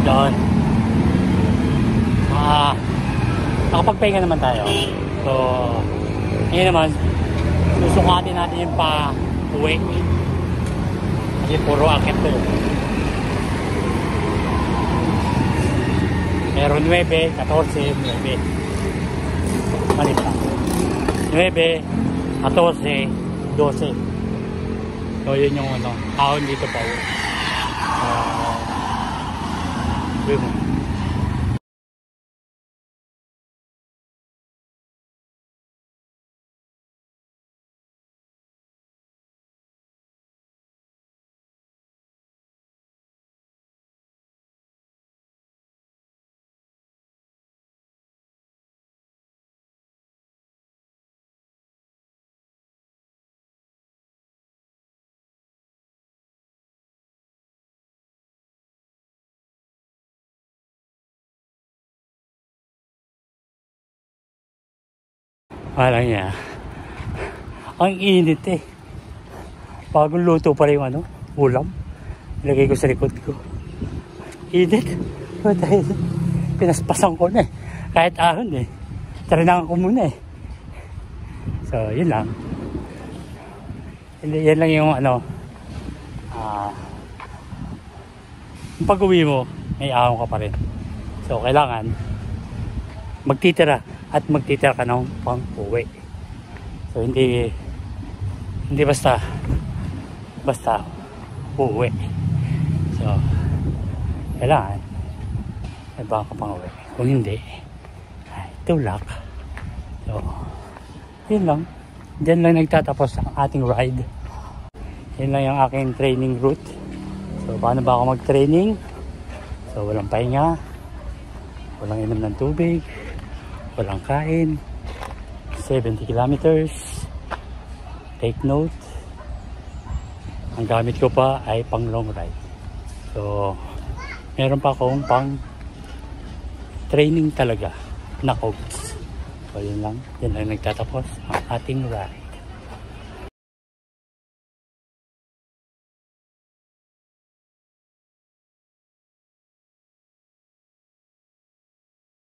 Yun. Nakapagpahinga naman tayo. So, ngayon naman, susukatin natin yung pa-uwi. Kasi puro akit to. Meron 9, 14, 9. Malit lang. 9, 14, 12. So, yun yung ano, ahon dito pa uwi. Alam niya, ang init eh. Bagong luto pa rin yung ano, ulam. Ilagay ko sa likod ko. Init. Pinaspasan ko na eh. Kahit ahon eh. Tarinangan ko muna eh. So, yun lang. Yan lang yung ano. Yung pag-uwi mo, may ahon ka pa rin. So, kailangan magtitira. At magtitira ka ng pang-uwi. So, hindi basta uuwi. So, kailangan may baka ka pang-uwi. Kung hindi, ay, tulak. So, yun lang. Diyan lang nagtatapos ang ating ride. Yun lang yung aking training route. So, paano ba ako mag-training? So, walang pahinga. Walang inom ng tubig. Walang kain. 70 kilometers. Take note. Ang gamit ko pa ay pang long ride. So, meron pa akong pang training talaga na coach. So, yun lang. Yan lang nagtatapos ang ating ride.